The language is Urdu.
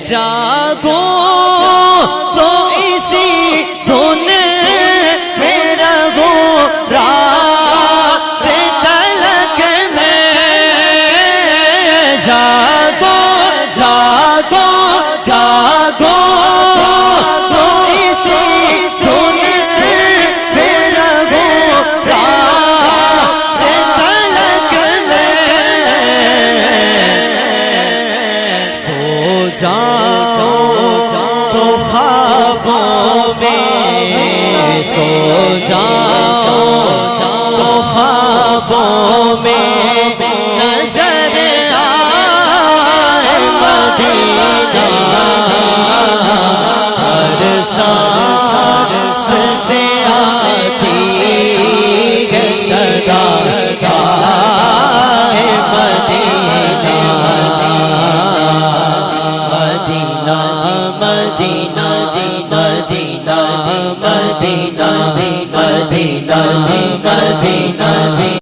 جاگو تو اسی دھن میں رہو رات تلک میں جاگو جاگو جاگو تو اسی دھن میں رہو رات تلک میں سو جاؤ تو خوابوں میں سو جاؤ تو خوابوں میں نظر آئے مدینہ ہر سانس سے آتی ہے صدا ہے مدینہ مدینہ مدینہ مدینہ مدینہ مدینہ مدینہ